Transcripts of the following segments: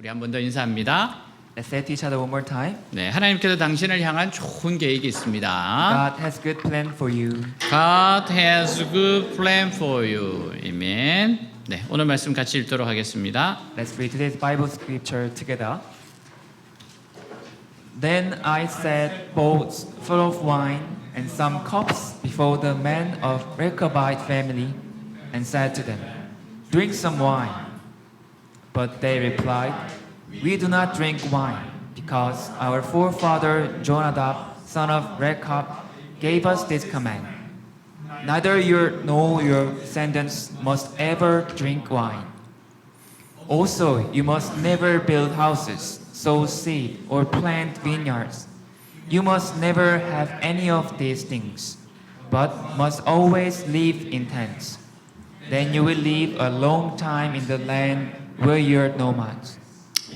우리 한 번 더 인사합니다. Let's say to each other one more time. 네, 하나님께서 당신을 향한 좋은 계획이 있습니다. God has good plan for you. God has good plan for you. 아멘. 네, 오늘 말씀 같이 읽도록 하겠습니다. Let's read today's Bible scripture together. Then I set bowls full of wine and some cups before the men of Rechabite family and said to them, "Drink some wine." But they replied, "We do not drink wine, because our forefather Jonadab, son of Rechab, gave us this command. Neither you nor your descendants must ever drink wine. Also, you must never build houses, sow seed, or plant vineyards. You must never have any of these things, but must always live in tents. Then you will live a long time in the land where you are nomads."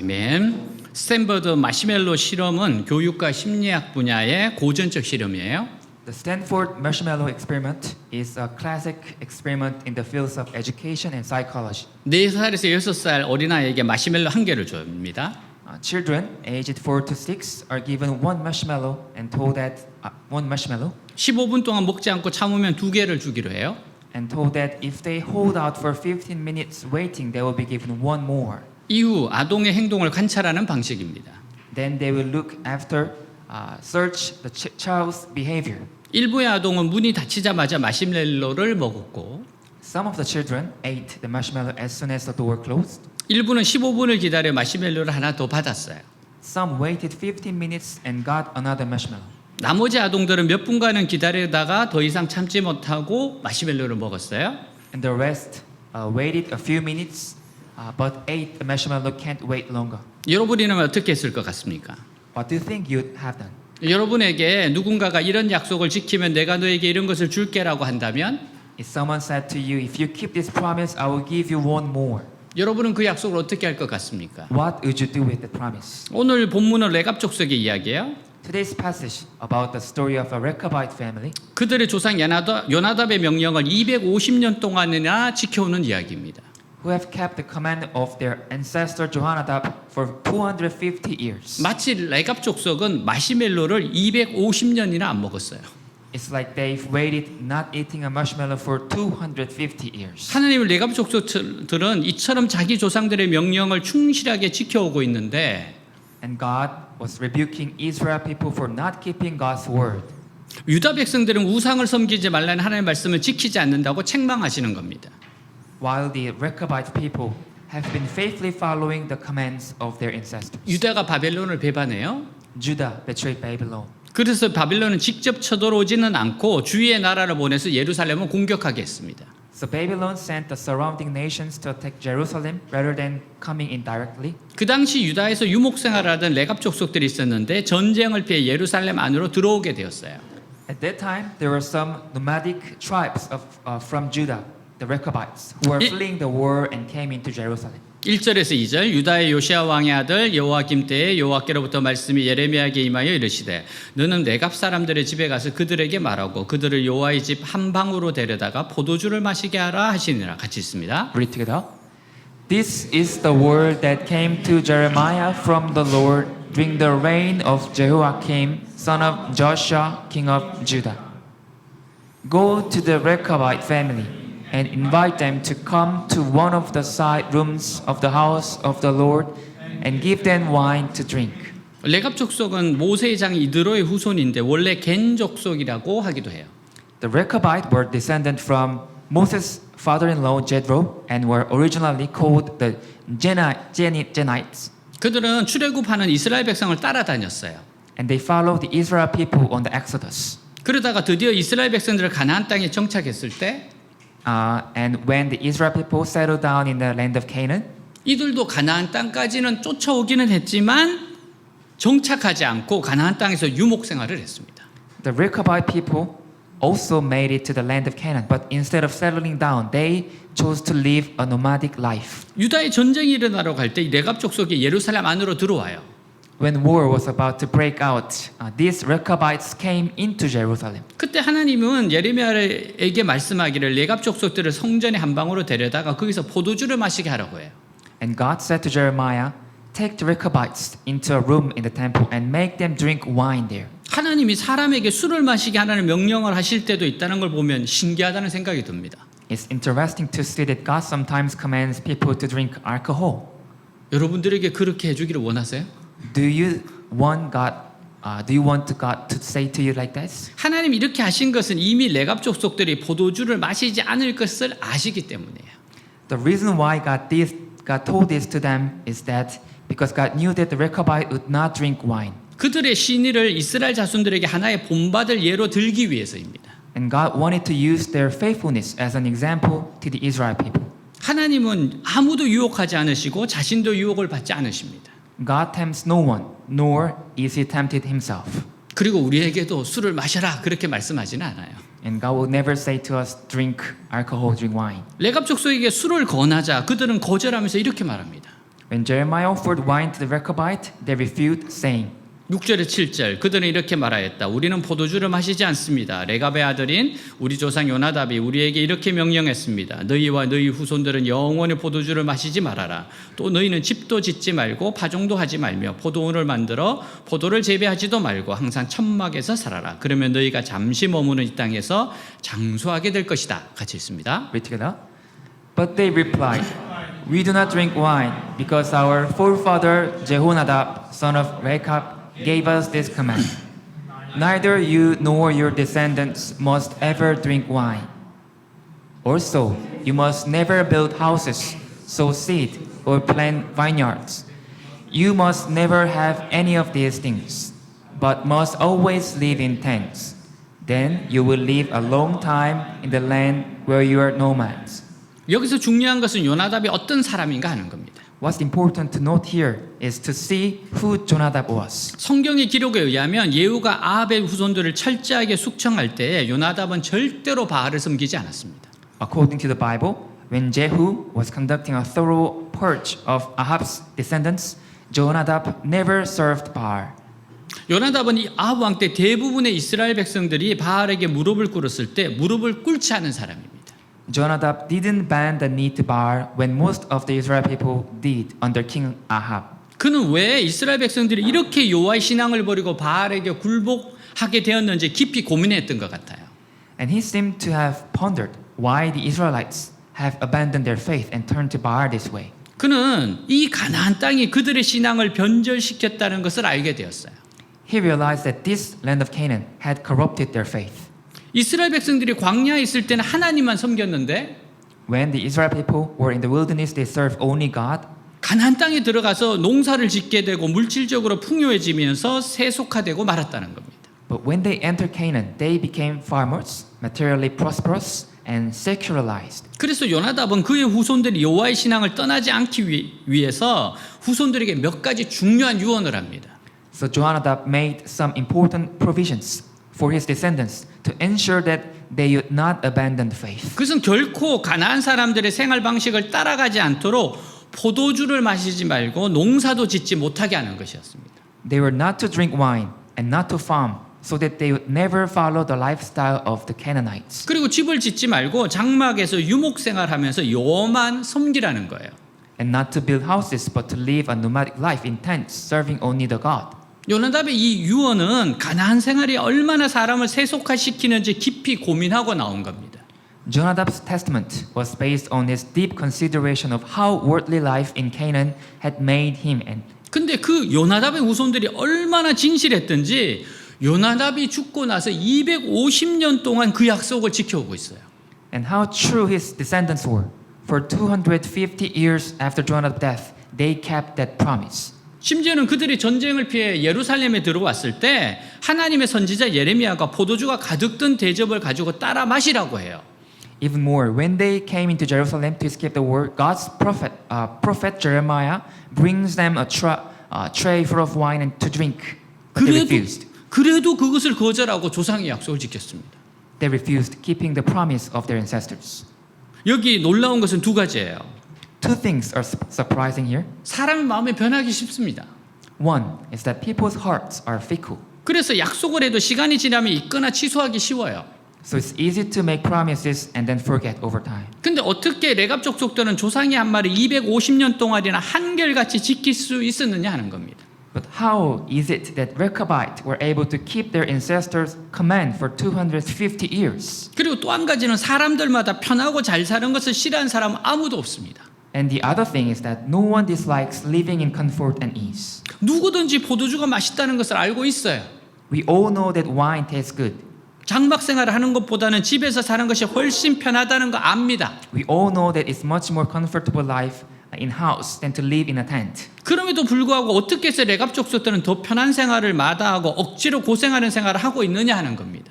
아멘. 스탠퍼드 마시멜로 실험은 교육과 심리학 분야의 고전적 실험이에요. The Stanford Marshmallow Experiment is a classic experiment in the fields of education and psychology. 4살에서 6살 어린아이에게 마시멜로 한 개를 줍니다. Children aged 4 to 6 are given one marshmallow and told that 15분 동안 먹지 않고 참으면 2개를 주기로 해요. if they hold out for 15 minutes waiting, they will be given one more. 이후 아동의 행동을 관찰하는 방식입니다. Then they will look after, search the child's behavior. 일부의 아동은 문이 닫히자마자 마시멜로를 먹었고 Some of the children ate the marshmallow as soon as the door closed. 일부는 15분을 기다려 마시멜로를 하나 더 받았어요. Some waited 15 minutes and got another marshmallow. 나머지 아동들은 몇 분간은 기다리다가 더 이상 참지 못하고 마시멜로를 먹었어요. And the rest waited a few minutes, but ate the marshmallow can't wait longer. 여러분이라면 어떻게 했을 것 같습니까? What do you think you'd have done? 여러분에게 누군가가 이런 약속을 지키면 내가 너에게 이런 것을 줄게라고 한다면 If someone said to you, "If you keep this promise, I will give you one more," 여러분은 그 약속을 어떻게 할 것 같습니까? what would you do with the promise? 오늘 본문은 레갑 족속의 이야기예요. Today's passage about the story of a Rechabite family. 그들의 조상 요나답의 명령을 250년 동안이나 지켜오는 이야기입니다. Who have kept the command of their ancestor Jonadab for 250 years. 마치 레갑 족속은 마시멜로를 250년이나 안 먹었어요. It's like they've waited not eating a marshmallow for 250 years. 하나님은 레갑 족속들은 이처럼 자기 조상들의 명령을 충실하게 지켜오고 있는데 And God was rebuking Israel people for not keeping God's word. 유다 백성들은 우상을 섬기지 말라는 하나님의 말씀을 지키지 않는다고 책망하시는 겁니다. While the Rechabite people have been faithfully following the commands of their ancestors. 유다가 바벨론을 배반해요. Judah betrayed Babylon. 그래서 바벨론은 직접 쳐들어오지는 않고 주위의 나라를 보내서 예루살렘을 공격하게 했습니다. So Babylon sent the surrounding nations to attack Jerusalem rather than coming in directly. 그 당시 유다에서 유목 생활하던 레갑 족속들이 있었는데 전쟁을 피해 예루살렘 안으로 들어오게 되었어요. At that time, there were some nomadic tribes from Judah, the Rechabites, who were fleeing the war and came into Jerusalem. 1절에서 2절 유다의 요시야 왕의 아들 여호와김 때에 여호와께로부터 말씀이 예레미야에게 임하여 이르시되 너는 레갑 사람들의 집에 가서 그들에게 말하고 그들을 여호와의 집 한 방으로 데려다가 포도주를 마시게 하라 하시니라. 같이 있습니다. Read together. This is the word that came to Jeremiah from the Lord during the reign of Jehoiakim, son of Joshua, king of Judah. Go to the Rechabite family and invite them to come to one of the side rooms of the house of the Lord and give them wine to drink. 레갑 족속은 모세의 장 이드로의 후손인데 원래 겐 족속이라고 하기도 해요. The Rechabite were descended from Moses' father-in-law Jethro and were originally called the Genites. 그들은 출애굽하는 이스라엘 백성을 따라다녔어요. And they followed the Israel people on the Exodus. 그러다가 드디어 이스라엘 백성들을 가나안 땅에 정착했을 때 And when the Israel people settled down in the land of Canaan, 이들도 가나안 땅까지는 쫓아오기는 했지만 정착하지 않고 가나안 땅에서 유목 생활을 했습니다. the Rechabite people also made it to the land of Canaan, but instead of settling down, they chose to live a nomadic life. 유다의 전쟁이 일어나러 갈 때 레갑 족속이 예루살렘 안으로 들어와요. When war was about to break out, these Rechabites came into Jerusalem. 그때 하나님은 예레미야에게 말씀하기를 레갑 족속들을 성전의 한 방으로 데려다가 거기서 포도주를 마시게 하라고 해요. And God said to Jeremiah, take the Rechabites into a room in the temple and make them drink wine there. 하나님이 사람에게 술을 마시게 하라는 명령을 하실 때도 있다는 걸 보면 신기하다는 생각이 듭니다. It's interesting to see that God sometimes commands people to drink alcohol. 여러분들에게 그렇게 해주기를 원하세요? Do you want God to say to you like this? 하나님이 이렇게 하신 것은 이미 레갑 족속들이 포도주를 마시지 않을 것을 아시기 때문이에요. The reason why God told this to them is that because God knew that the Rechabite would not drink wine. 그들의 신의를 이스라엘 자손들에게 하나의 본받을 예로 들기 위해서입니다. And God wanted to use their faithfulness as an example to the Israel people. 하나님은 아무도 유혹하지 않으시고 자신도 유혹을 받지 않으십니다. God tempts no one, nor is he tempted himself. 그리고 우리에게도 술을 마셔라 그렇게 말씀하지는 않아요. And God will never say to us, drink alcohol, drink wine. 레갑 족속에게 술을 권하자 그들은 거절하면서 이렇게 말합니다. When Jeremiah offered wine to the Rechabite, they refused, saying, 6절에 7절 그들은 이렇게 말하였다. 우리는 포도주를 마시지 않습니다. 레갑의 아들인 우리 조상 요나답이 우리에게 이렇게 명령했습니다. 너희와 너희 후손들은 영원히 포도주를 마시지 말아라. 또 너희는 집도 짓지 말고 파종도 하지 말며 포도원을 만들어 포도를 재배하지도 말고 항상 천막에서 살아라. 그러면 너희가 잠시 머무는 이 땅에서 장수하게 될 것이다. 같이 있습니다. read together. But they replied, We do not drink wine, because our forefather Jehonadab, son of Rechab, gave us this command. Neither you nor your descendants must ever drink wine. Also, you must never build houses, sow seed, or plant vineyards. You must never have any of these things, but must always live in tents. Then you will live a long time in the land where you are nomads. 여기서 중요한 것은 요나답이 어떤 사람인가 하는 겁니다. What's important to note here is to see who Jonadab was. 성경의 기록에 의하면 예후가 아합의 후손들을 철저하게 숙청할 때 요나답은 절대로 바알을 섬기지 않았습니다. According to the Bible, when Jehu was conducting a thorough purge of Ahab's descendants, Jonadab never served Baal. 요나답은 이 아합 왕 때 대부분의 이스라엘 백성들이 바알에게 무릎을 꿇었을 때 무릎을 꿇지 않은 사람입니다. Jonadab didn't bend the knee to Baal when most of the Israel people did under King Ahab. 그는 왜 이스라엘 백성들이 이렇게 여호와의 신앙을 버리고 바알에게 굴복하게 되었는지 깊이 고민했던 것 같아요. And he seemed to have pondered why the Israelites have abandoned their faith and turned to Baal this way. 그는 이 가나안 땅이 그들의 신앙을 변절시켰다는 것을 알게 되었어요. He realized that this land of Canaan had corrupted their faith. 이스라엘 백성들이 광야에 있을 때는 하나님만 섬겼는데 When the Israel people were in the wilderness, they served only God. 가나안 땅에 들어가서 농사를 짓게 되고 물질적으로 풍요해지면서 세속화되고 말았다는 겁니다. But when they entered Canaan, they became farmers, materially prosperous, and secularized. 그래서 요나답은 그의 후손들이 여호와의 신앙을 떠나지 않기 위해서 후손들에게 몇 가지 중요한 유언을 합니다. So Jonadab made some important provisions for his descendants to ensure that they would not abandon the faith. 그것은 결코 가나안 사람들의 생활 방식을 따라가지 않도록 포도주를 마시지 말고 농사도 짓지 못하게 하는 것이었습니다. They were not to drink wine and not to farm, so that they would never follow the lifestyle of the Canaanites. 그리고 집을 짓지 말고 장막에서 유목 생활하면서 여호와만 섬기라는 거예요. And not to build houses, but to live a nomadic life in tents, serving only the God. 요나답의 이 유언은 가나안 생활이 얼마나 사람을 세속화시키는지 깊이 고민하고 나온 겁니다. Jonadab's testament was based on his deep consideration of how worldly life in Canaan had made him. And 근데 그 요나답의 후손들이 얼마나 진실했던지 요나답이 죽고 나서 250년 동안 그 약속을 지켜오고 있어요. and how true his descendants were. For 250 years after Jonadab's death, they kept that promise. 심지어는 그들이 전쟁을 피해 예루살렘에 들어왔을 때 하나님의 선지자 예레미야가 포도주가 가득 든 대접을 가지고 따라 마시라고 해요. Even more, when they came into Jerusalem to escape the war, God's prophet Jeremiah brings them a tray full of wine and to drink. But they refused. 그래도 그것을 거절하고 조상의 약속을 지켰습니다. They refused keeping the promise of their ancestors. 여기 놀라운 것은 두 가지예요. Two things are surprising here. 사람의 마음이 변하기 쉽습니다. One is that people's hearts are fickle. 그래서 약속을 해도 시간이 지나면 잊거나 취소하기 쉬워요. So it's easy to make promises and then forget over time. 근데 어떻게 레갑 족속들은 조상의 한 말을 250년 동안이나 한결같이 지킬 수 있었느냐 하는 겁니다. But how is it that Rechabites were able to keep their ancestors' command for 250 years? 그리고 또 한 가지는 사람들마다 편하고 잘 사는 것을 싫어하는 사람은 아무도 없습니다. And the other thing is that no one dislikes living in comfort and ease. 누구든지 포도주가 맛있다는 것을 알고 있어요. We all know that wine tastes good. 장막 생활을 하는 것보다는 집에서 사는 것이 훨씬 편하다는 거 압니다. We all know that it's much more comfortable life in house than to live in a tent. 그럼에도 불구하고 어떻게 해서 레갑 족속들은 더 편한 생활을 마다하고 억지로 고생하는 생활을 하고 있느냐 하는 겁니다.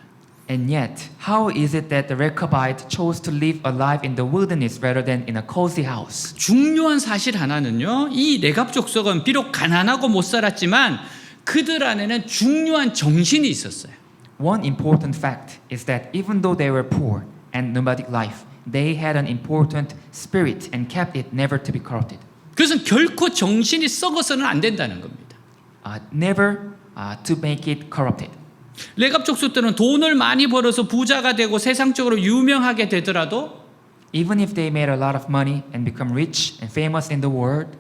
And yet, how is it that the Rechabite chose to live a life in the wilderness rather than in a cozy house? 중요한 사실 하나는요. 이 레갑 족속은 비록 가난하고 못 살았지만 그들 안에는 중요한 정신이 있었어요. One important fact is that even though they were poor and nomadic life, they had an important spirit and kept it never to be corrupted. 그것은 결코 정신이 썩어서는 안 된다는 겁니다. Never to make it corrupted. 레갑 족속들은 돈을 많이 벌어서 부자가 되고 세상적으로 유명하게 되더라도 Even if they made a lot of money and become rich and famous in the world,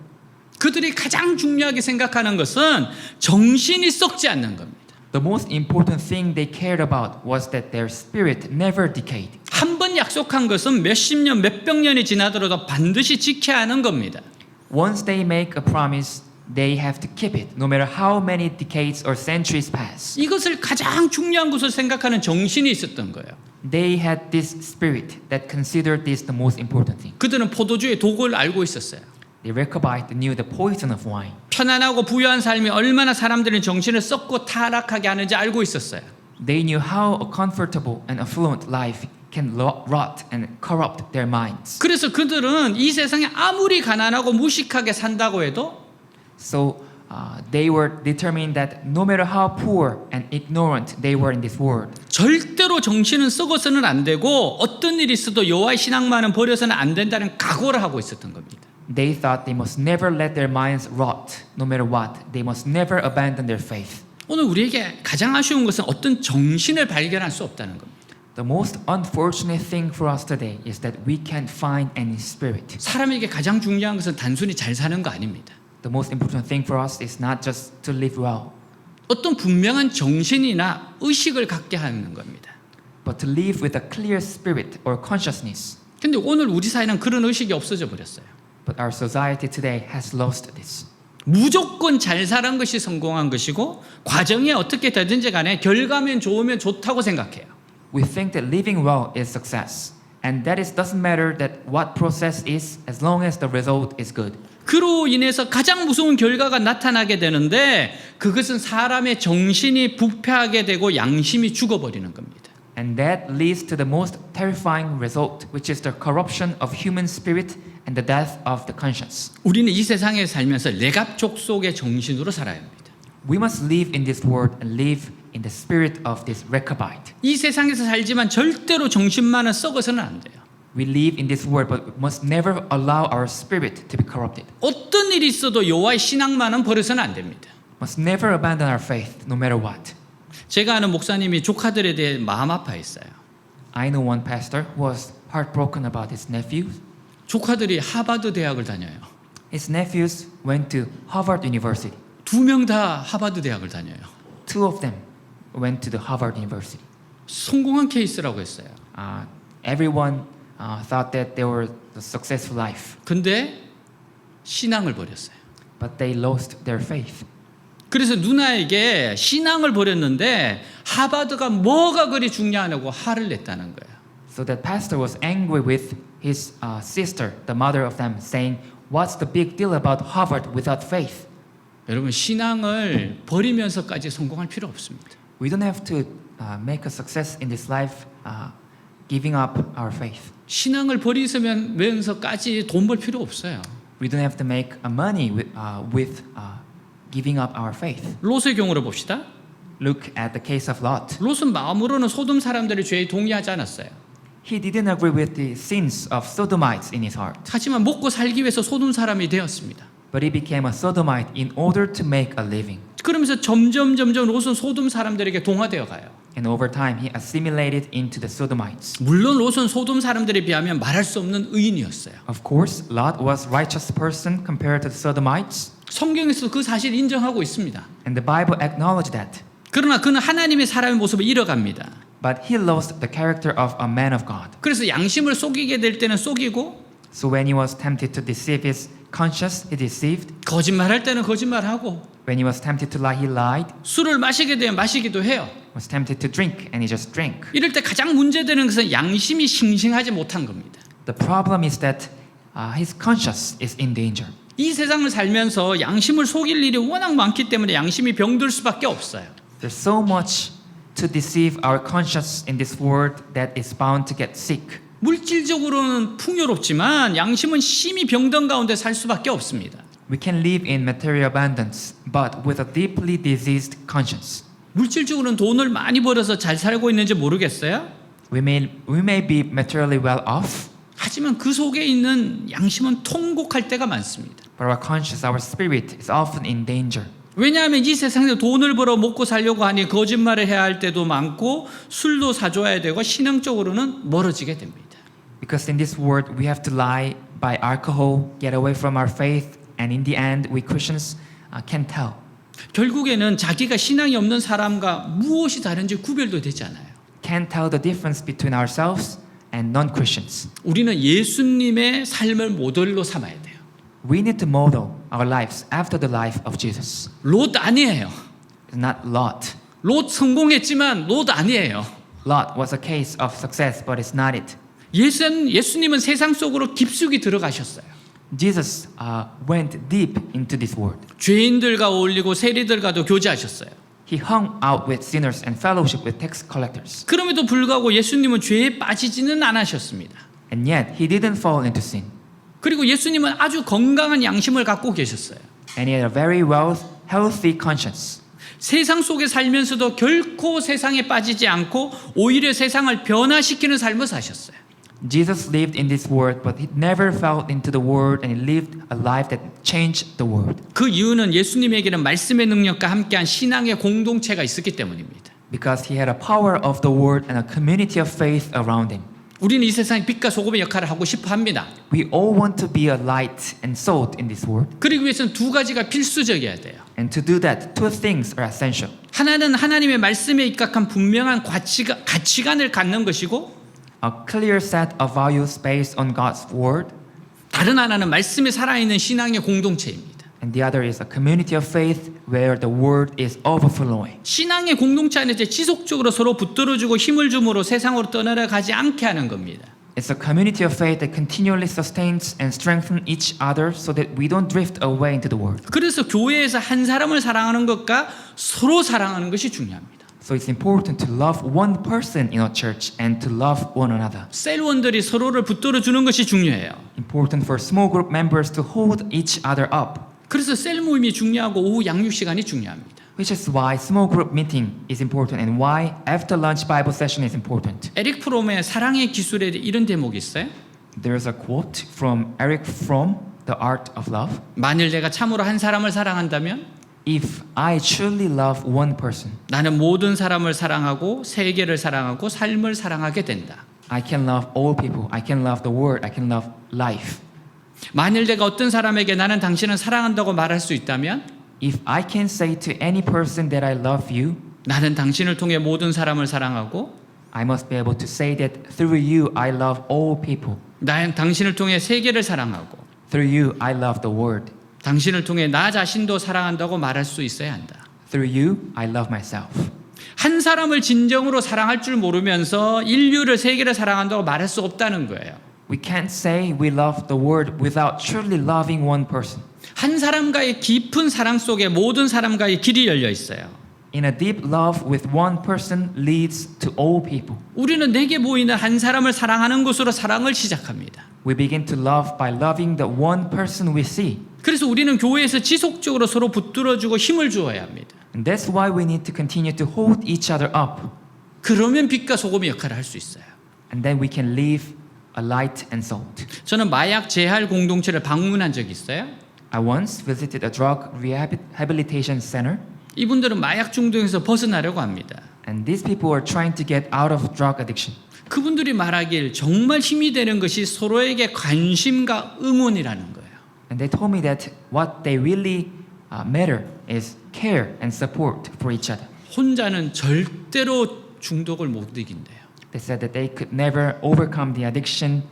그들이 가장 중요하게 생각하는 것은 정신이 썩지 않는 겁니다. the most important thing they cared about was that their spirit never decayed. 한 번 약속한 것은 몇십 년, 몇백 년이 지나더라도 반드시 지켜야 하는 겁니다. Once they make a promise, they have to keep it, no matter how many decades or centuries pass. 이것을 가장 중요한 것을 생각하는 정신이 있었던 거예요. They had this spirit that considered this the most important thing. 그들은 포도주의 독을 알고 있었어요. The Rechabite knew the poison of wine. 편안하고 부유한 삶이 얼마나 사람들의 정신을 썩고 타락하게 하는지 알고 있었어요. They knew how a comfortable and affluent life can rot and corrupt their minds. 그래서 그들은 이 세상에 아무리 가난하고 무식하게 산다고 해도 So they were determined that no matter how poor and ignorant they were in this world, 절대로 정신은 썩어서는 안 되고 어떤 일이 있어도 여호와의 신앙만은 버려서는 안 된다는 각오를 하고 있었던 겁니다. they thought they must never let their minds rot, no matter what. They must never abandon their faith. 오늘 우리에게 가장 아쉬운 것은 어떤 정신을 발견할 수 없다는 겁니다. The most unfortunate thing for us today is that we can't find any spirit. 사람에게 가장 중요한 것은 단순히 잘 사는 거 아닙니다. The most important thing for us is not just to live well, 어떤 분명한 정신이나 의식을 갖게 하는 겁니다. but to live with a clear spirit or consciousness. 근데 오늘 우리 사회는 그런 의식이 없어져 버렸어요. But our society today has lost this. 무조건 잘 사는 것이 성공한 것이고 과정이 어떻게 되든지 간에 결과면 좋으면 좋다고 생각해요. We think that living well is success, and that it doesn't matter that what process is as long as the result is good. 그로 인해서 가장 무서운 결과가 나타나게 되는데 그것은 사람의 정신이 부패하게 되고 양심이 죽어버리는 겁니다. And that leads to the most terrifying result, which is the corruption of human spirit and the death of the conscience. 우리는 이 세상에 살면서 레갑 족속의 정신으로 살아야 합니다. We must live in this world and live in the spirit of this Rechabite. 이 세상에서 살지만 절대로 정신만은 썩어서는 안 돼요. We live in this world, but we must never allow our spirit to be corrupted. 어떤 일이 있어도 여호와의 신앙만은 버려서는 안 됩니다. Must never abandon our faith, no matter what. 제가 아는 목사님이 조카들에 대해 마음 아파했어요. I know one pastor who was heartbroken about his nephews. 조카들이 하버드 대학을 다녀요. His nephews went to Harvard University. 두 명 다 하버드 대학을 다녀요. Two of them went to the Harvard University. 성공한 케이스라고 했어요. Everyone thought that they were the successful life, 근데 신앙을 버렸어요. but they lost their faith. 그래서 누나에게 신앙을 버렸는데 하버드가 뭐가 그리 중요하냐고 화를 냈다는 거예요. So that pastor was angry with his sister, the mother of them, saying, "What's the big deal about Harvard without faith?" 여러분 신앙을 버리면서까지 성공할 필요 없습니다. We don't have to make a success in this life giving up our faith. 신앙을 버리면서까지 돈 벌 필요 없어요. We don't have to make money with giving up our faith. 롯의 경우를 봅시다. Look at the case of Lot. 롯은 마음으로는 소돔 사람들의 죄에 동의하지 않았어요. He didn't agree with the sins of Sodomites in his heart, 하지만 먹고 살기 위해서 소돔 사람이 되었습니다. but he became a Sodomite in order to make a living. 그러면서 점점 롯은 소돔 사람들에게 동화되어 가요. And over time, he assimilated into the Sodomites. 물론 롯은 소돔 사람들에 비하면 말할 수 없는 의인이었어요. Of course, Lot was a righteous person compared to the Sodomites, 성경에서 그 사실을 인정하고 있습니다. and the Bible acknowledged that. 그러나 그는 하나님의 사람의 모습을 잃어갑니다. But he lost the character of a man of God. 그래서 양심을 속이게 될 때는 속이고 So when he was tempted to deceive his conscience, he deceived. 거짓말할 때는 거짓말하고 When he was tempted to lie, he lied. 술을 마시게 되면 마시기도 해요. Was tempted to drink, and he just drank. 이럴 때 가장 문제되는 것은 양심이 싱싱하지 못한 겁니다. The problem is that his conscience is in danger. 이 세상을 살면서 양심을 속일 일이 워낙 많기 때문에 양심이 병들 수밖에 없어요. There's so much to deceive our conscience in this world that is bound to get sick. 물질적으로는 풍요롭지만 양심은 심히 병든 가운데 살 수밖에 없습니다. We can live in material abundance, but with a deeply diseased conscience. 물질적으로는 돈을 많이 벌어서 잘 살고 있는지 모르겠어요. We may be materially well off, 하지만 그 속에 있는 양심은 통곡할 때가 많습니다. but our conscience, our spirit is often in danger. 왜냐하면 이 세상에서 돈을 벌어 먹고 살려고 하니 거짓말을 해야 할 때도 많고 술도 사줘야 되고 신앙적으로는 멀어지게 됩니다. Because in this world, we have to lie, buy alcohol, get away from our faith, and in the end, we Christians can't tell. 결국에는 자기가 신앙이 없는 사람과 무엇이 다른지 구별도 되지 않아요. Can't tell the difference between ourselves and non-Christians. 우리는 예수님의 삶을 모델로 삼아야 돼요. We need to model our lives after the life of Jesus. 롯 아니에요. It's not Lot. 롯 성공했지만 롯 아니에요. Lot was a case of success, but it's not it. 예수님은 세상 속으로 깊숙이 들어가셨어요. Jesus went deep into this world. 죄인들과 어울리고 세리들과도 교제하셨어요. He hung out with sinners and fellowship with tax collectors. 그럼에도 불구하고 예수님은 죄에 빠지지는 않으셨습니다. And yet, he didn't fall into sin. 그리고 예수님은 아주 건강한 양심을 갖고 계셨어요. And he had a very healthy conscience. 세상 속에 살면서도 결코 세상에 빠지지 않고 오히려 세상을 변화시키는 삶을 사셨어요. Jesus lived in this world, but he never fell into the world, and he lived a life that changed the world. 그 이유는 예수님에게는 말씀의 능력과 함께한 신앙의 공동체가 있었기 때문입니다. Because he had a power of the word and a community of faith around him. 우리는 이 세상에 빛과 소금의 역할을 하고 싶어 합니다. We all want to be a light and salt in this world. 그러기 위해서는 두 가지가 필수적이어야 돼요. And to do that, two things are essential. 하나는 하나님의 말씀에 입각한 분명한 가치관을 갖는 것이고 A clear set of values based on God's word. 다른 하나는 말씀에 살아있는 신앙의 공동체입니다. And the other is a community of faith where the word is overflowing. 신앙의 공동체 안에서 지속적으로 서로 붙들어주고 힘을 줌으로 세상으로 떠나가지 않게 하는 겁니다. It's a community of faith that continually sustains and strengthens each other so that we don't drift away into the world. 그래서 교회에서 한 사람을 사랑하는 것과 서로 사랑하는 것이 중요합니다. So it's important to love one person in our church and to love one another. 셀원들이 서로를 붙들어주는 것이 중요해요. Important for small group members to hold each other up. 그래서 셀 모임이 중요하고 오후 양육 시간이 중요합니다. Which is why small group meeting is important and why after lunch Bible session is important. 에릭 프롬의 사랑의 기술에 이런 대목이 있어요. There's a quote from Eric Fromm, The Art of Love. 만일 내가 참으로 한 사람을 사랑한다면 If I truly love one person, 나는 모든 사람을 사랑하고 세계를 사랑하고 삶을 사랑하게 된다. I can love all people. I can love the world. I can love life. 만일 내가 어떤 사람에게 나는 당신을 사랑한다고 말할 수 있다면 If I can say to any person that I love you, 나는 당신을 통해 모든 사람을 사랑하고 I must be able to say that through you I love all people. 나는 당신을 통해 세계를 사랑하고 Through you I love the world. 당신을 통해 나 자신도 사랑한다고 말할 수 있어야 한다. Through you I love myself. 한 사람을 진정으로 사랑할 줄 모르면서 인류를 세계를 사랑한다고 말할 수 없다는 거예요. We can't say we love the world without truly loving one person. 한 사람과의 깊은 사랑 속에 모든 사람과의 길이 열려 있어요. In a deep love with one person leads to all people. 우리는 내게 보이는 한 사람을 사랑하는 것으로 사랑을 시작합니다. We begin to love by loving the one person we see. 그래서 우리는 교회에서 지속적으로 서로 붙들어주고 힘을 주어야 합니다. And that's why we need to continue to hold each other up. 그러면 빛과 소금의 역할을 할 수 있어요. And then we can live a light and salt. 저는 마약 재활 공동체를 방문한 적이 있어요. I once visited a drug rehabilitation center. 이분들은 마약 중독에서 벗어나려고 합니다. And these people were trying to get out of drug addiction. 그분들이 말하길 정말 힘이 되는 것이 서로에게 관심과 응원이라는 거예요. And they told me that what they really matter is care and support for each other. 혼자는 절대로 중독을 못 이긴대요. They said that they could never overcome the addiction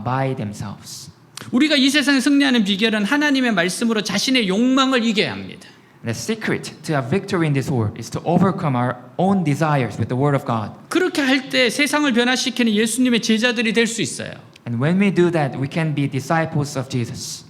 by themselves. 우리가 이 세상에 승리하는 비결은 하나님의 말씀으로 자신의 욕망을 이겨야 합니다. The secret to have victory in this world is to overcome our own desires with the Word of God. 그렇게 할 때 세상을 변화시키는 예수님의 제자들이 될 수 있어요. And when we do that, we can be disciples of Jesus.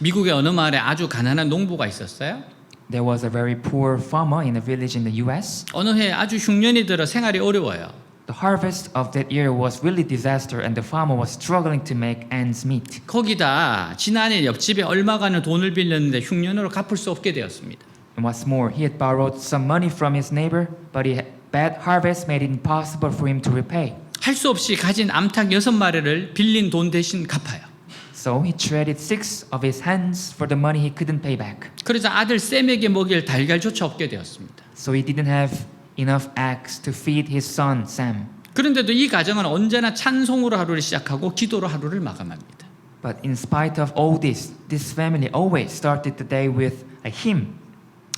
미국의 어느 마을에 아주 가난한 농부가 있었어요. There was a very poor farmer in a village in the U.S. 어느 해 아주 흉년이 들어 생활이 어려워요. The harvest of that year was really disaster, and the farmer was struggling to make ends meet. 거기다 지난해 옆집에 얼마간의 돈을 빌렸는데 흉년으로 갚을 수 없게 되었습니다. And what's more, he had borrowed some money from his neighbor, but bad harvest made it impossible for him to repay. 할 수 없이 가진 암탉 6마리를 빌린 돈 대신 갚아요. So he traded 6 of his hens for the money he couldn't pay back. 그러자 아들 샘에게 먹일 달걀조차 없게 되었습니다. So he didn't have enough eggs to feed his son Sam. 그런데도 이 가정은 언제나 찬송으로 하루를 시작하고 기도로 하루를 마감합니다. But in spite of all this family always started the day with a hymn.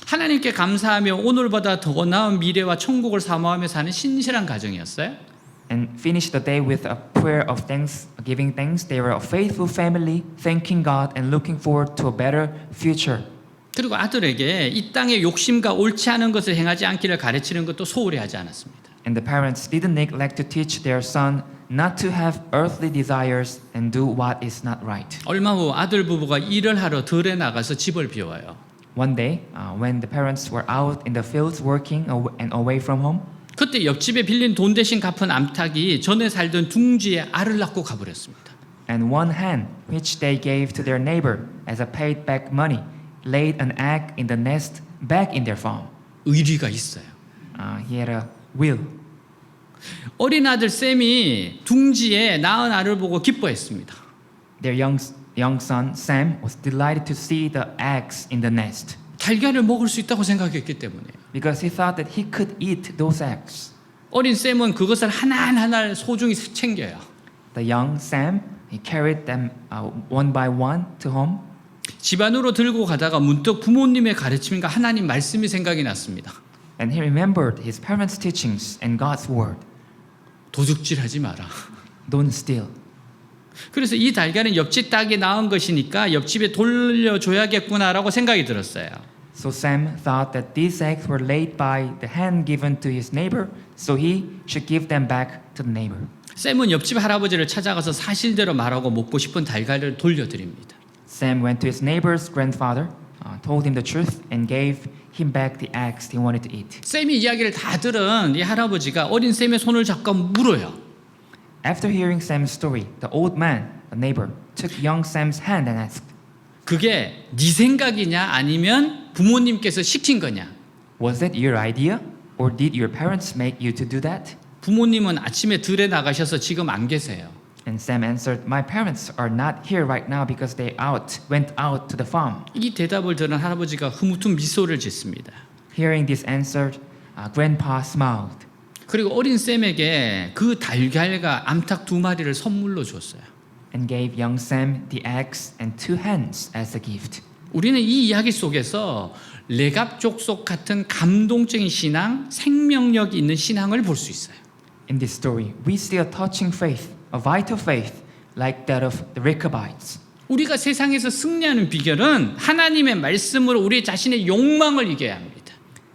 하나님께 감사하며 오늘보다 더 나은 미래와 천국을 사모하며 사는 신실한 가정이었어요. And finished the day with a prayer of thanks, giving thanks. They were a faithful family, thanking God and looking forward to a better future. 그리고 아들에게 이 땅의 욕심과 옳지 않은 것을 행하지 않기를 가르치는 것도 소홀히 하지 않았습니다. And the parents didn't neglect to teach their son not to have earthly desires and do what is not right. 얼마 후 아들 부부가 일을 하러 들에 나가서 집을 비워요. One day, when the parents were out in the fields working and away from home, 그때 옆집에 빌린 돈 대신 갚은 암탉이 전에 살던 둥지에 알을 낳고 가버렸습니다. and one hen, which they gave to their neighbor as a paid back money, laid an egg in the nest back in their farm. 의리가 있어요. He had a will. 어린 아들 샘이 둥지에 낳은 알을 보고 기뻐했습니다. Their young son Sam was delighted to see the eggs in the nest 달걀을 먹을 수 있다고 생각했기 때문에. because he thought that he could eat those eggs. 어린 샘은 그것을 하나하나 소중히 챙겨요. The young Sam, he carried them one by one to home. 집 안으로 들고 가다가 문득 부모님의 가르침과 하나님 말씀이 생각이 났습니다. And he remembered his parents' teachings and God's word. 도둑질하지 마라. Don't steal. 그래서 이 달걀은 옆집 닭이 낳은 것이니까 옆집에 돌려줘야겠구나라고 생각이 들었어요. So Sam thought that these eggs were laid by the hen given to his neighbor, so he should give them back to the neighbor. 샘은 옆집 할아버지를 찾아가서 사실대로 말하고 먹고 싶은 달걀을 돌려드립니다. Sam went to his neighbor's grandfather, told him the truth, and gave him back the eggs he wanted to eat. 샘이 이야기를 다 들은 이 할아버지가 어린 샘의 손을 잡고 물어요. After hearing Sam's story, the old man, the neighbor, took young Sam's hand and asked, 그게 네 생각이냐 아니면 부모님께서 시킨 거냐? "Was that your idea, or did your parents make you to do that?" 부모님은 아침에 들에 나가셔서 지금 안 계세요. And Sam answered, "My parents are not here right now because they went out to the farm." 이 대답을 들은 할아버지가 흐뭇한 미소를 짓습니다. Hearing this answer, Grandpa smiled 그리고 어린 샘에게 그 달걀과 암탉 2마리를 선물로 줬어요. and gave young Sam the eggs and 2 hens as a gift. 우리는 이 이야기 속에서 레갑족속 같은 감동적인 신앙, 생명력이 있는 신앙을 볼 수 있어요. In this story, we see a touching faith, a vital faith like that of the Rechabites. 우리가 세상에서 승리하는 비결은 하나님의 말씀으로 우리 자신의 욕망을 이겨야 합니다.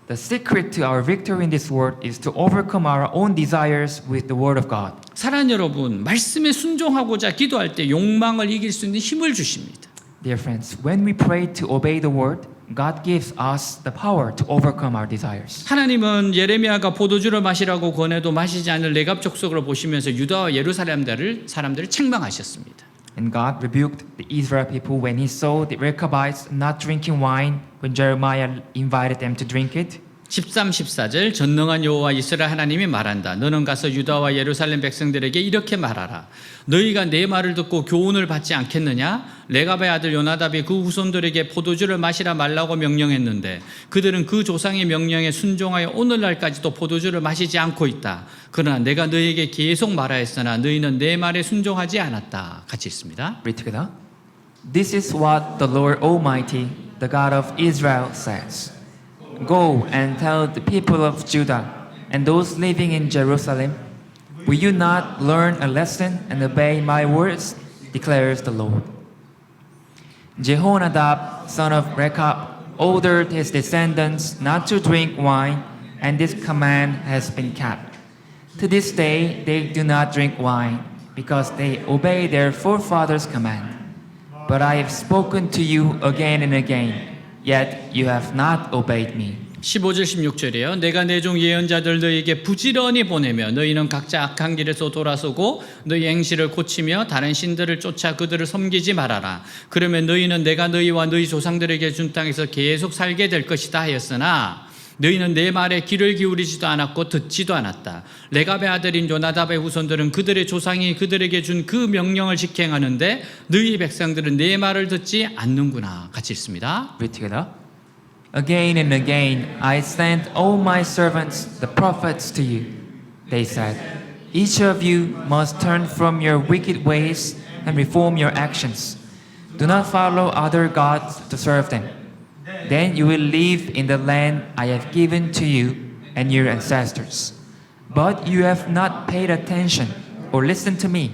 The secret to our victory in this world is to overcome our own desires with the Word of God. 사랑하는 여러분, 말씀에 순종하고자 기도할 때 욕망을 이길 수 있는 힘을 주십니다. Dear friends, when we pray to obey the Word, God gives us the power to overcome our desires. 하나님은 예레미야가 포도주를 마시라고 권해도 마시지 않을 레갑 족속을 보시면서 유다와 예루살렘 사람들을 책망하셨습니다. And God rebuked the Israel people when he saw the Rechabites not drinking wine when Jeremiah invited them to drink it. 13, 14절 전능한 여호와 이스라엘 하나님이 말한다. 너는 가서 유다와 예루살렘 백성들에게 이렇게 말하라. 너희가 내 말을 듣고 교훈을 받지 않겠느냐? 레갑의 아들 요나답이 그 후손들에게 포도주를 마시라 말라고 명령했는데 그들은 그 조상의 명령에 순종하여 오늘날까지도 포도주를 마시지 않고 있다. 그러나 내가 너희에게 계속 말하였으나 너희는 내 말에 순종하지 않았다. 같이 있습니다. Read together. This is what the Lord Almighty, the God of Israel, says. Go and tell the people of Judah and those living in Jerusalem, will you not learn a lesson and obey my words? Declares the Lord. Jehonadab, son of Rechab, ordered his descendants not to drink wine, and this command has been kept. To this day, they do not drink wine, because they obey their forefathers' command. But I have spoken to you again and again, yet you have not obeyed me. 15절 16절이에요. 내가 내 종 예언자들 너희에게 부지런히 보내며 너희는 각자 악한 길에서 돌아서고 너희 행실을 고치며 다른 신들을 쫓아 그들을 섬기지 말아라. 그러면 너희는 내가 너희와 너희 조상들에게 준 땅에서 계속 살게 될 것이다 하였으나 너희는 내 말에 귀를 기울이지도 않았고 듣지도 않았다. 레갑의 아들인 요나답의 후손들은 그들의 조상이 그들에게 준 그 명령을 직행하는데 너희 백성들은 내 말을 듣지 않는구나. 같이 읽습니다. Read together. Again and again I sent all my servants, the prophets, to you. They said, each of you must turn from your wicked ways and reform your actions. Do not follow other gods to serve them. Then you will live in the land I have given to you and your ancestors. But you have not paid attention or listened to me.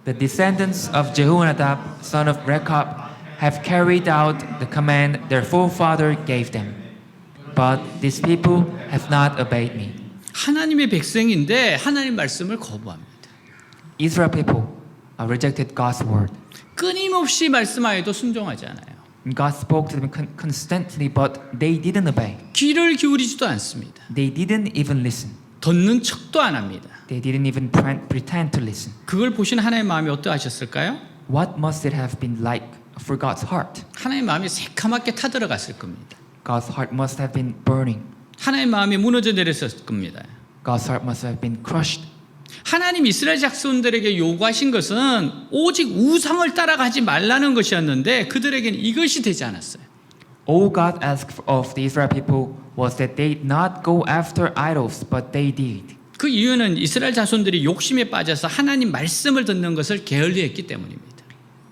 The descendants of Jehonadab, son of Rechab, have carried out the command their forefather gave them. But these people have not obeyed me. 하나님의 백성인데 하나님 말씀을 거부합니다. Israel people rejected God's word. 끊임없이 말씀하여도 순종하지 않아요. God spoke to them constantly, but they didn't obey. 귀를 기울이지도 않습니다. They didn't even listen. 듣는 척도 안 합니다. They didn't even pretend to listen. 그걸 보신 하나님의 마음이 어떠하셨을까요? What must it have been like for God's heart? 하나님의 마음이 새카맣게 타들어갔을 겁니다. God's heart must have been burning. 하나님의 마음이 무너져 내렸을 겁니다. God's heart must have been crushed. 하나님 이스라엘 자손들에게 요구하신 것은 오직 우상을 따라가지 말라는 것이었는데 그들에게는 이것이 되지 않았어요. All God asked of the Israel people was that they not go after idols, but they did. 그 이유는 이스라엘 자손들이 욕심에 빠져서 하나님 말씀을 듣는 것을 게을리했기 때문입니다.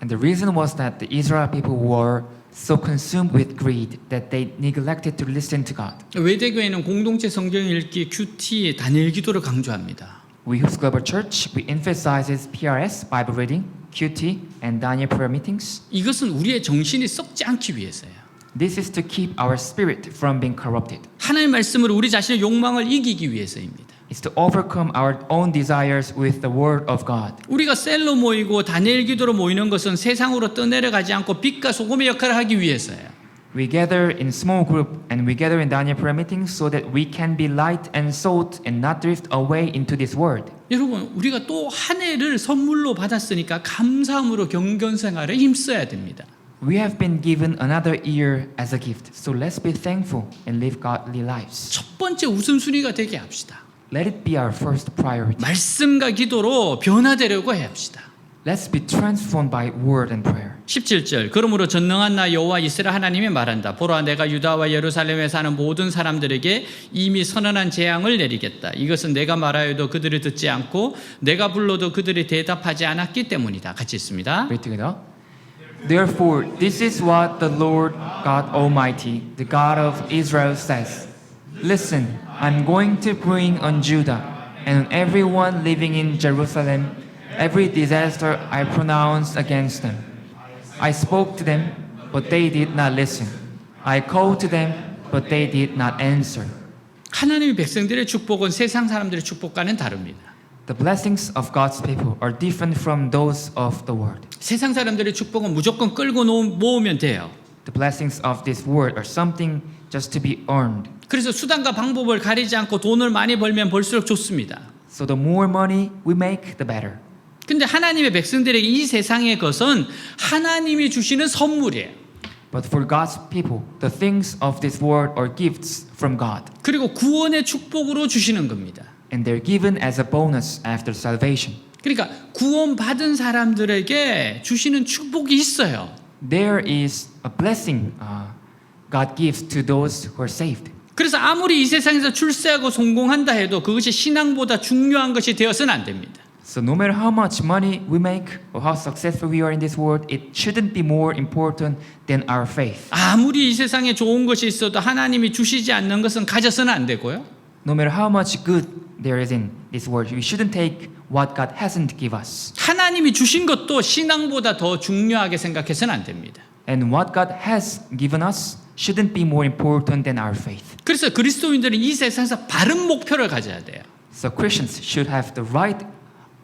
And the reason was that the Israel people were so consumed with greed that they neglected to listen to God. 외대교회는 공동체 성경 읽기, 큐티, 단일 기도를 강조합니다. We Hoops Global Church, we emphasizes PRS, Bible reading, QT, and Daniel prayer meetings. 이것은 우리의 정신이 썩지 않기 위해서예요. This is to keep our spirit from being corrupted. 하나님 말씀으로 우리 자신의 욕망을 이기기 위해서입니다. It's to overcome our own desires with the word of God. 우리가 셀로 모이고 다니엘 기도로 모이는 것은 세상으로 떠내려가지 않고 빛과 소금의 역할을 하기 위해서예요. We gather in small group and we gather in Daniel prayer meetings so that we can be light and salt and not drift away into this world. 여러분, 우리가 또 한 해를 선물로 받았으니까 감사함으로 경건생활에 힘써야 됩니다. We have been given another year as a gift, so let's be thankful and live godly lives. 첫 번째 우선순위가 되게 합시다. Let it be our first priority. 말씀과 기도로 변화되려고 해야 합시다. Let's be transformed by word and prayer. 17절 그러므로 전능한 나 여호와 이스라엘 하나님이 말한다. 보라 내가 유다와 예루살렘에 사는 모든 사람들에게 이미 선언한 재앙을 내리겠다. 이것은 내가 말하여도 그들이 듣지 않고 내가 불러도 그들이 대답하지 않았기 때문이다. 같이 있습니다. Read together. Therefore, this is what the Lord God Almighty, the God of Israel says. Listen, I'm going to bring on Judah and on everyone living in Jerusalem every disaster I pronounced against them. I spoke to them, but they did not listen. I called to them, but they did not answer. 하나님의 백성들의 축복은 세상 사람들의 축복과는 다릅니다. The blessings of God's people are different from those of the world. 세상 사람들의 축복은 무조건 끌고 모으면 돼요. The blessings of this world are something just to be earned. 그래서 수단과 방법을 가리지 않고 돈을 많이 벌면 벌수록 좋습니다. So the more money we make, the better. 근데 하나님의 백성들에게 이 세상의 것은 하나님이 주시는 선물이에요. But for God's people, the things of this world are gifts from God, 그리고 구원의 축복으로 주시는 겁니다. and they're given as a bonus after salvation. 그러니까 구원받은 사람들에게 주시는 축복이 있어요. There is a blessing God gives to those who are saved. 그래서 아무리 이 세상에서 출세하고 성공한다 해도 그것이 신앙보다 중요한 것이 되어서는 안 됩니다. So no matter how much money we make or how successful we are in this world, it shouldn't be more important than our faith. 아무리 이 세상에 좋은 것이 있어도 하나님이 주시지 않는 것은 가져서는 안 되고요. No matter how much good there is in this world, we shouldn't take what God hasn't given us. 하나님이 주신 것도 신앙보다 더 중요하게 생각해서는 안 됩니다. And what God has given us shouldn't be more important than our faith. 그래서 그리스도인들은 이 세상에서 바른 목표를 가져야 돼요. So Christians should have the right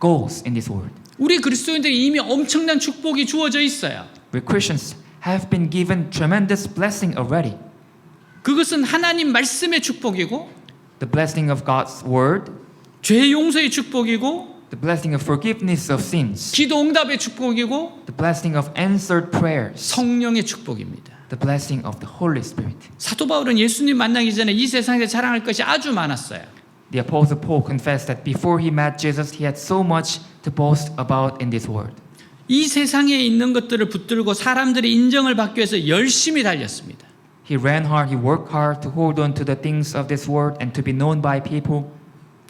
goals in this world. 우리 그리스도인들이 이미 엄청난 축복이 주어져 있어요. We Christians have been given tremendous blessing already. 그것은 하나님 말씀의 축복이고 The blessing of God's word, 죄 용서의 축복이고 the blessing of forgiveness of sins, 기도 응답의 축복이고 the blessing of answered prayers, 성령의 축복입니다. the blessing of the Holy Spirit. 사도 바울은 예수님 만나기 전에 이 세상에 자랑할 것이 아주 많았어요. The Apostle Paul confessed that before he met Jesus, he had so much to boast about in this world. 이 세상에 있는 것들을 붙들고 사람들의 인정을 받기 위해서 열심히 달렸습니다. He ran hard, he worked hard to hold on to the things of this world and to be known by people.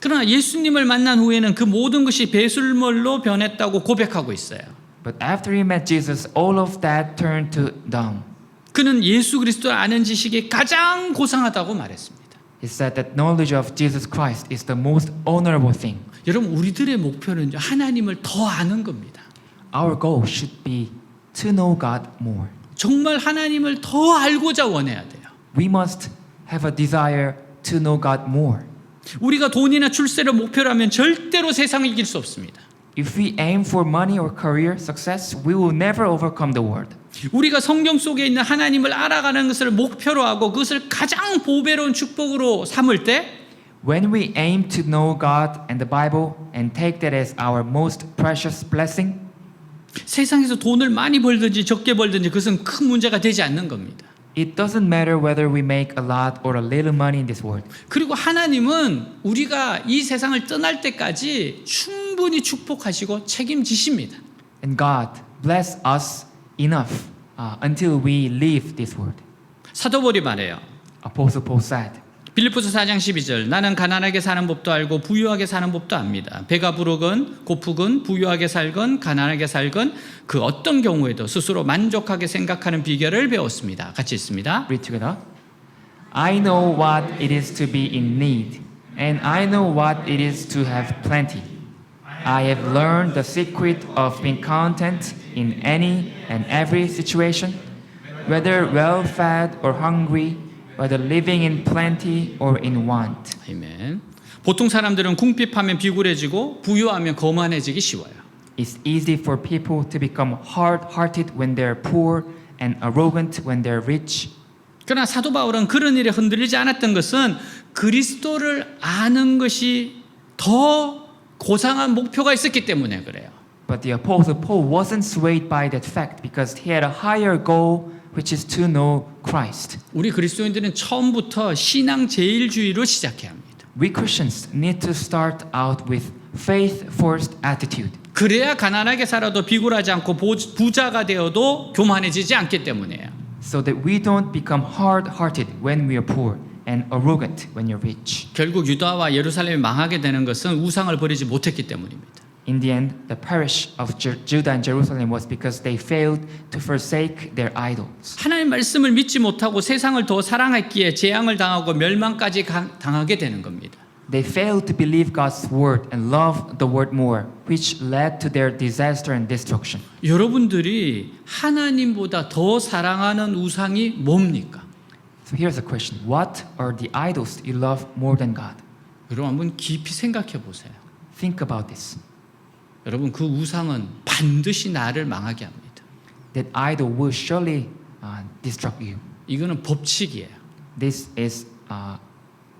그러나 예수님을 만난 후에는 그 모든 것이 배설물로 변했다고 고백하고 있어요. But after he met Jesus, all of that turned to dung. 그는 예수 그리스도를 아는 지식이 가장 고상하다고 말했습니다. He said that knowledge of Jesus Christ is the most honorable thing. 여러분 우리들의 목표는 하나님을 더 아는 겁니다. Our goal should be to know God more. 정말 하나님을 더 알고자 원해야 돼요. We must have a desire to know God more. 우리가 돈이나 출세를 목표로 하면 절대로 세상을 이길 수 없습니다. If we aim for money or career success, we will never overcome the world. 우리가 성경 속에 있는 하나님을 알아가는 것을 목표로 하고 그것을 가장 보배로운 축복으로 삼을 때 When we aim to know God and the Bible and take that as our most precious blessing, 세상에서 돈을 많이 벌든지 적게 벌든지 그것은 큰 문제가 되지 않는 겁니다. it doesn't matter whether we make a lot or a little money in this world. 그리고 하나님은 우리가 이 세상을 떠날 때까지 충분히 축복하시고 책임지십니다. And God bless us enough until we leave this world. 사도 바울이 말해요. Apostle Paul said, 빌립보서 4장 12절 나는 가난하게 사는 법도 알고 부유하게 사는 법도 압니다. 배가 부르건 고프건 부유하게 살건 가난하게 살건 그 어떤 경우에도 스스로 만족하게 생각하는 비결을 배웠습니다. 같이 읽습니다. read together. I know what it is to be in need, and I know what it is to have plenty. I have learned the secret of being content in any and every situation, whether well-fed or hungry, whether living in plenty or in want. 아멘. 보통 사람들은 궁핍하면 비굴해지고 부유하면 거만해지기 쉬워요. It's easy for people to become hard-hearted when they're poor and arrogant when they're rich. 그러나 사도 바울은 그런 일에 흔들리지 않았던 것은 그리스도를 아는 것이 더 고상한 목표가 있었기 때문에 그래요. But the Apostle Paul wasn't swayed by that fact because he had a higher goal, which is to know Christ. 우리 그리스도인들은 처음부터 신앙 제일주의로 시작해야 합니다. We Christians need to start out with faith first attitude. 그래야 가난하게 살아도 비굴하지 않고 부자가 되어도 교만해지지 않기 때문이에요. So that we don't become hard-hearted when we are poor and arrogant when you're rich. 결국 유다와 예루살렘이 망하게 되는 것은 우상을 버리지 못했기 때문입니다. In the end, the parish of Judah and Jerusalem was because they failed to forsake their idols. 하나님 말씀을 믿지 못하고 세상을 더 사랑했기에 재앙을 당하고 멸망까지 당하게 되는 겁니다. They failed to believe God's word and love the word more, which led to their disaster and destruction. 여러분들이 하나님보다 더 사랑하는 우상이 뭡니까? So here's a question. What are the idols you love more than God? 여러분 한번 깊이 생각해 보세요. Think about this. 여러분 그 우상은 반드시 나를 망하게 합니다. That idol will surely destruct you. 이거는 법칙이에요. This is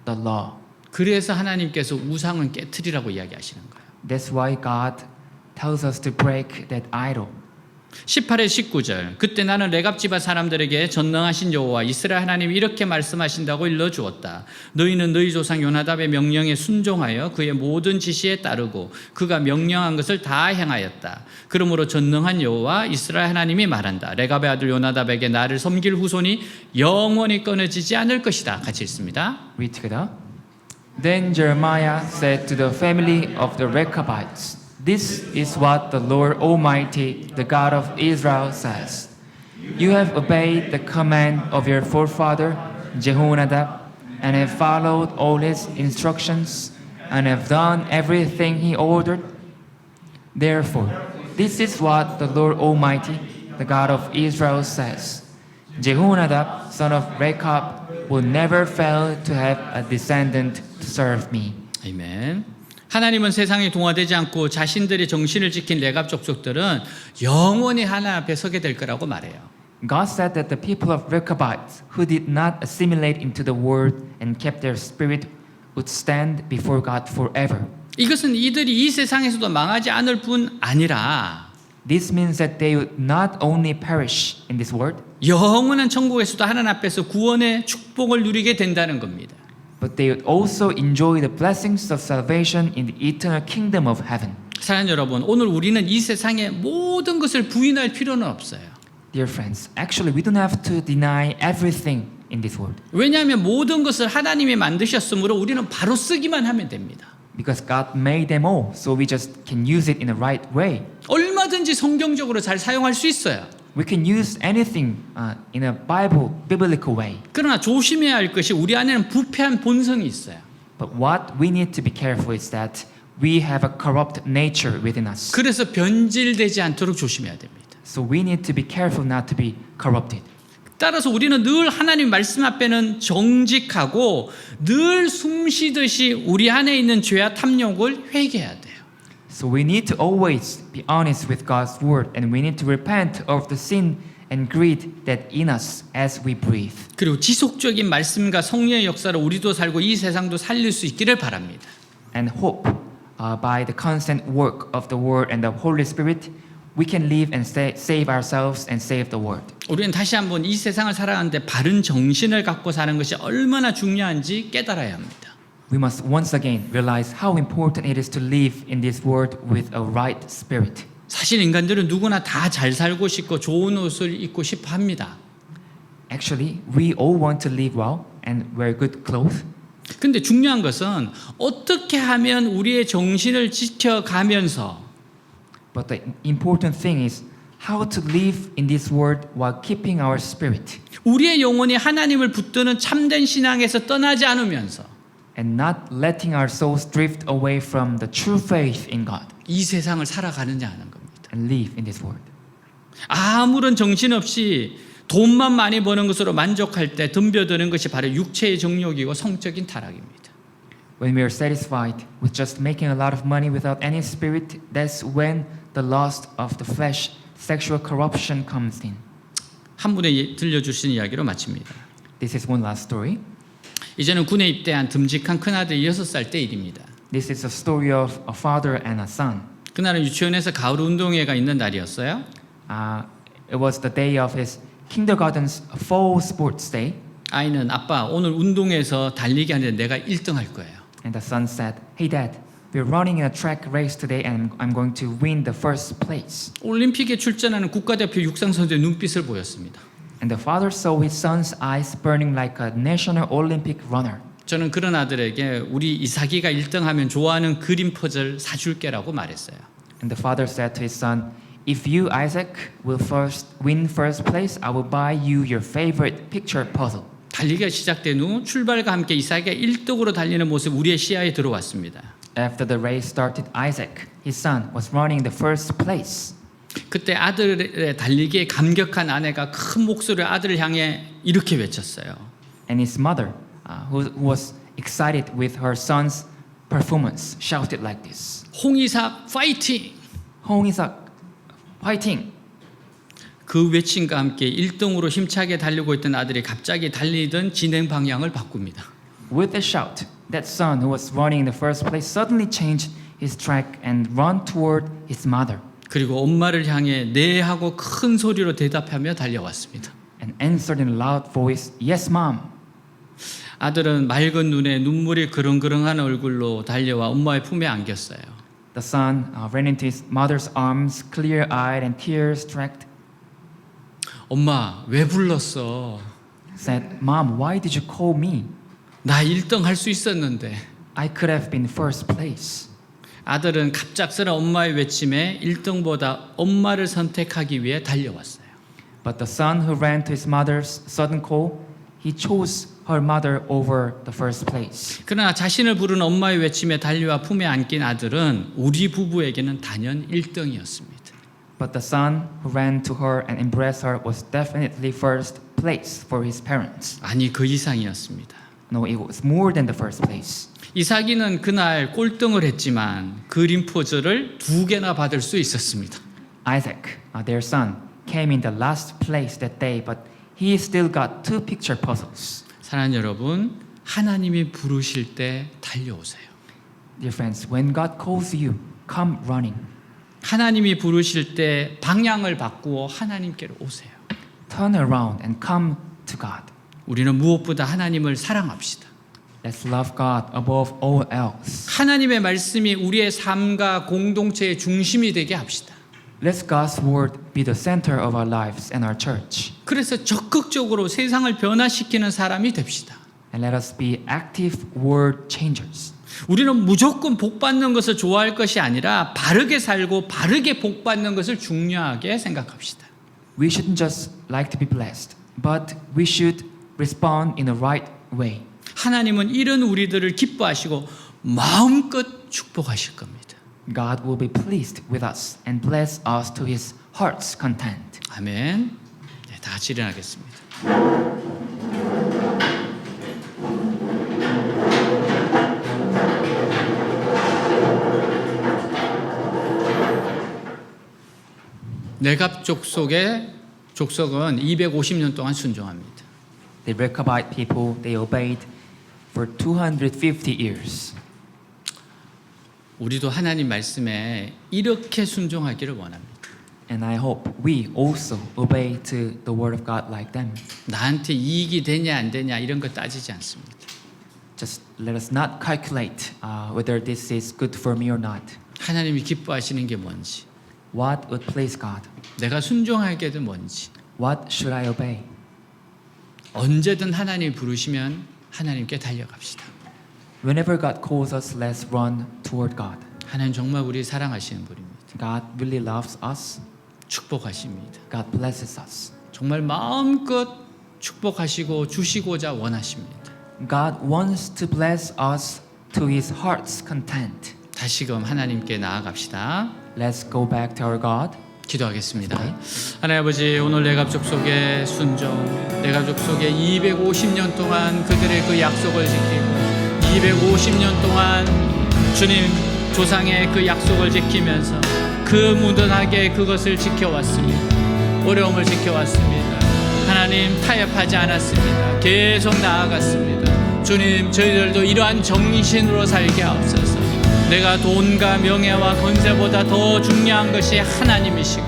the law. 그래서 하나님께서 우상은 깨트리라고 이야기하시는 거예요. That's why God tells us to break that idol. 18의 19절. 그때 나는 레갑 지파 사람들에게 전능하신 여호와 이스라엘 하나님이 이렇게 말씀하신다고 일러주었다. 너희는 너희 조상 요나답의 명령에 순종하여 그의 모든 지시에 따르고 그가 명령한 것을 다 행하였다. 그러므로 전능한 여호와 이스라엘 하나님이 말한다. 레갑의 아들 요나답에게 나를 섬길 후손이 영원히 끊어지지 않을 것이다. 같이 읽습니다. Read together. Then Jeremiah said to the family of the Rechabites, "This is what the Lord Almighty, the God of Israel, says. You have obeyed the command of your forefather Jehonadab, and have followed all his instructions, and have done everything he ordered. Therefore, this is what the Lord Almighty, the God of Israel, says. Jehonadab, son of Rechab, will never fail to have a descendant to serve me." 아멘. 하나님은 세상에 동화되지 않고 자신들의 정신을 지킨 레갑 족속들은 영원히 하나님 앞에 서게 될 거라고 말해요. God said that the people of Rechabites who did not assimilate into the world and kept their spirit would stand before God forever. 이것은 이들이 이 세상에서도 망하지 않을 뿐 아니라 This means that they would not only perish in this world, 영원한 천국에서도 하나님 앞에서 구원의 축복을 누리게 된다는 겁니다. but they would also enjoy the blessings of salvation in the eternal kingdom of heaven. 사랑하는 여러분, 오늘 우리는 이 세상의 모든 것을 부인할 필요는 없어요. Dear friends, actually we don't have to deny everything in this world 왜냐하면 모든 것을 하나님이 만드셨으므로 우리는 바로 쓰기만 하면 됩니다. because God made them all, so we just can use it in the right way. 얼마든지 성경적으로 잘 사용할 수 있어요. We can use anything in a biblical way. 그러나 조심해야 할 것이 우리 안에는 부패한 본성이 있어요. But what we need to be careful is that we have a corrupt nature within us. 그래서 변질되지 않도록 조심해야 됩니다. So we need to be careful not to be corrupted. 따라서 우리는 늘 하나님 말씀 앞에는 정직하고 늘 숨쉬듯이 우리 안에 있는 죄와 탐욕을 회개해야 돼요. So we need to always be honest with God's word, and we need to repent of the sin and greed that in us as we breathe. 그리고 지속적인 말씀과 성령의 역사로 우리도 살고 이 세상도 살릴 수 있기를 바랍니다. And hope by the constant work of the word and the Holy Spirit, we can live and save ourselves and save the world. 우리는 다시 한번 이 세상을 살아가는데 바른 정신을 갖고 사는 것이 얼마나 중요한지 깨달아야 합니다. We must once again realize how important it is to live in this world with a right spirit. 사실 인간들은 누구나 다 잘 살고 싶고 좋은 옷을 입고 싶어 합니다. Actually, we all want to live well and wear good clothes. 근데 중요한 것은 어떻게 하면 우리의 정신을 지켜가면서 But the important thing is how to live in this world while keeping our spirit 우리의 영혼이 하나님을 붙드는 참된 신앙에서 떠나지 않으면서 and not letting our souls drift away from the true faith in God 이 세상을 살아가느냐 하는 겁니다. and live in this world. 아무런 정신없이 돈만 많이 버는 것으로 만족할 때 덤벼드는 것이 바로 육체의 정욕이고 성적인 타락입니다. When we are satisfied with just making a lot of money without any spirit, that's when the lust of the flesh, sexual corruption comes in. 한 분의 들려주신 이야기로 마칩니다. This is one last story. 이제는 군에 입대한 듬직한 큰아들이 6살 때 일입니다. This is a story of a father and a son. 그날은 유치원에서 가을 운동회가 있는 날이었어요. It was the day of his kindergarten's fall sports day. 아이는 아빠 오늘 운동회에서 달리기 하는데 내가 1등 할 거예요. And the son said, "Hey dad, we're running in a track race today and I'm going to win the first place." 올림픽에 출전하는 국가대표 육상 선수의 눈빛을 보였습니다. And the father saw his son's eyes burning like a national Olympic runner. 저는 그런 아들에게 우리 이삭이가 1등하면 좋아하는 그림 퍼즐 사줄게라고 말했어요. And the father said to his son, "If you, Isaac, will win first place, I will buy you your favorite picture puzzle." 달리기가 시작된 후 출발과 함께 이삭이가 1등으로 달리는 모습 우리의 시야에 들어왔습니다. After the race started, Isaac, his son, was running the first place. 그때 아들의 달리기에 감격한 아내가 큰 목소리로 아들을 향해 이렇게 외쳤어요. And his mother, who was excited with her son's performance, shouted like this: 홍이삭 파이팅! "홍이삭, fighting!" 그 외침과 함께 1등으로 힘차게 달리고 있던 아들이 갑자기 달리던 진행 방향을 바꿉니다. With a shout, that son who was running in the first place suddenly changed his track and ran toward his mother. 그리고 엄마를 향해 네 하고 큰 소리로 대답하며 달려왔습니다. and answered in a loud voice, "Yes, mom." 아들은 맑은 눈에 눈물이 그릉그릉한 얼굴로 달려와 엄마의 품에 안겼어요. The son ran into his mother's arms, clear-eyed and tear-streaked, 엄마, 왜 불렀어? said, "Mom, why did you call me? 나 1등 할 수 있었는데. I could have been first place." 아들은 갑작스런 엄마의 외침에 1등보다 엄마를 선택하기 위해 달려왔어요. But the son who ran to his mother's sudden call, he chose her mother over the first place. 그러나 자신을 부르는 엄마의 외침에 달려와 품에 안긴 아들은 우리 부부에게는 단연 1등이었습니다. But the son who ran to her and embraced her was definitely first place for his parents. 아니, 그 이상이었습니다. No, it was more than the first place. 이삭이는 그날 꼴등을 했지만 그림 포즈를 2개나 받을 수 있었습니다. Isaac, their son, came in the last place that day, but he still got 2 picture puzzles. 사랑하는 여러분, 하나님이 부르실 때 달려오세요. Dear friends, when God calls you, come running. 하나님이 부르실 때 방향을 바꾸어 하나님께로 오세요. Turn around and come to God. 우리는 무엇보다 하나님을 사랑합시다. Let's love God above all else. 하나님의 말씀이 우리의 삶과 공동체의 중심이 되게 합시다. Let God's word be the center of our lives and our church. 그래서 적극적으로 세상을 변화시키는 사람이 됩시다. And let us be active word changers. 우리는 무조건 복 받는 것을 좋아할 것이 아니라 바르게 살고 바르게 복 받는 것을 중요하게 생각합시다. We shouldn't just like to be blessed, but we should respond in the right way. 하나님은 이런 우리들을 기뻐하시고 마음껏 축복하실 겁니다. God will be pleased with us and bless us to his heart's content. 아멘. 네, 다 같이 일어나겠습니다. 네갑 족속은 250년 동안 순종합니다. The Rechabite people, they obeyed for 250 years. 우리도 하나님 말씀에 이렇게 순종하기를 원합니다. And I hope we also obey to the word of God like them. 나한테 이익이 되냐 안 되냐 이런 거 따지지 않습니다. Just let us not calculate whether this is good for me or not. 하나님이 기뻐하시는 게 뭔지, What would please God? 내가 순종하게 된 뭔지, What should I obey? 언제든 하나님이 부르시면 하나님께 달려갑시다. Whenever God calls us, let's run toward God. 하나님 정말 우리 사랑하시는 분입니다. God really loves us. 축복하십니다. God blesses us. 정말 마음껏 축복하시고 주시고자 원하십니다. God wants to bless us to his heart's content. 다시금 하나님께 나아갑시다. Let's go back to our God. 기도하겠습니다. 하나님 아버지, 오늘 내 가족 속의 순종, 내 가족 속에 250년 동안 그들의 그 약속을 지키고 250년 동안 주님 조상의 그 약속을 지키면서 그 무던하게 그것을 지켜왔습니다. 어려움을 지켜왔습니다. 하나님 타협하지 않았습니다. 계속 나아갔습니다. 주님, 저희들도 이러한 정신으로 살게 하옵소서. 내가 돈과 명예와 권세보다 더 중요한 것이 하나님이시고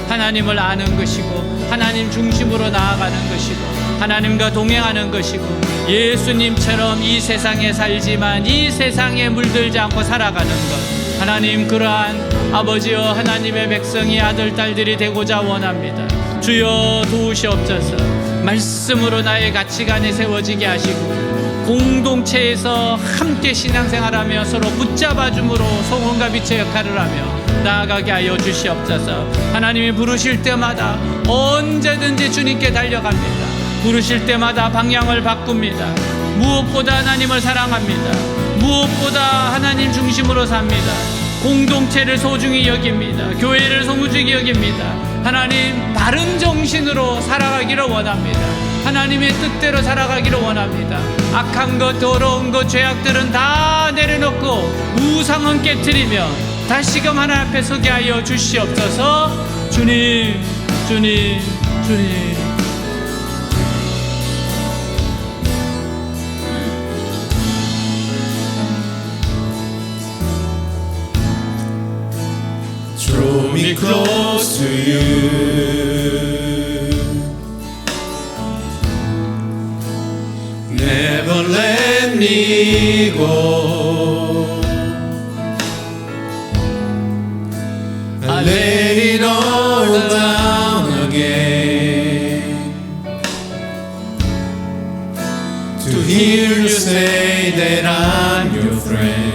하나님을 아는 것이고 하나님 중심으로 나아가는 것이고 하나님과 동행하는 것이고 예수님처럼 이 세상에 살지만 이 세상에 물들지 않고 살아가는 것, 하나님 그러한 아버지여 하나님의 백성이 아들 딸들이 되고자 원합니다. 주여 도우시옵소서. 말씀으로 나의 가치관이 세워지게 하시고 공동체에서 함께 신앙생활하며 서로 붙잡아줌으로 소금과 빛의 역할을 하며 나아가게 하여 주시옵소서. 하나님이 부르실 때마다 언제든지 주님께 달려갑니다. 부르실 때마다 방향을 바꿉니다. 무엇보다 하나님을 사랑합니다. 무엇보다 하나님 중심으로 삽니다. 공동체를 소중히 여깁니다. 교회를 소중히 여깁니다. 하나님 바른 정신으로 살아가기를 원합니다. 하나님의 뜻대로 살아가기를 원합니다. 악한 것, 더러운 것, 죄악들은 다 내려놓고 우상은 깨트리며 다시금 하나님 앞에 서게 하여 주시옵소서. 주님, 주님, 주님. 주 me close to you. Never let me go. I lay it all down again to hear you say that I'm your friend.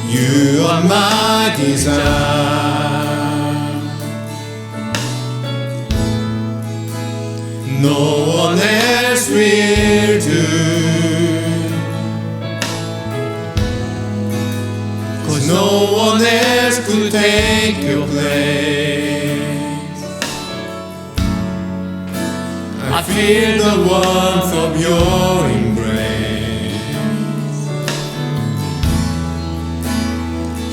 You are my desire. No one else will do. 'Cause no one else could take your place. I feel the warmth of your embrace.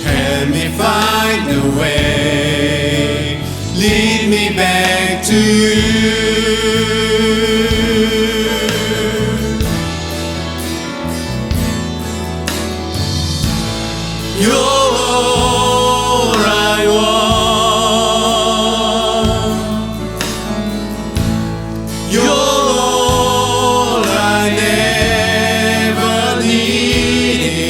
Help me find the way. Lead me back to you. You're all I want. You're all I never needed.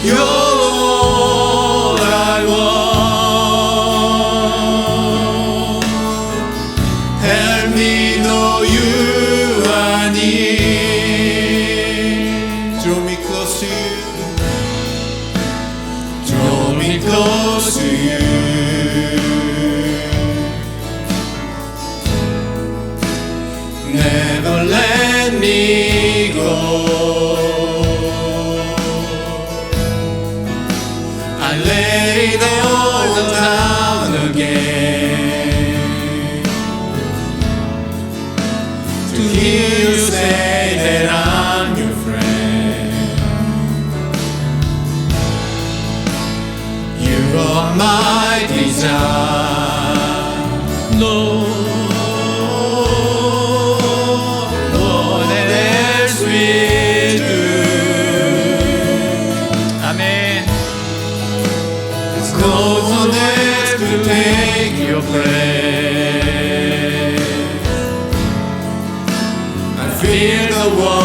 You're all I want. Help me know you are near. Draw me close to you. Draw me close to you. Never let me go. I lay it all down again to hear you say that I'm your friend. You are my desire. No one else will do. 아멘. No one else could take your place. I feel the warmth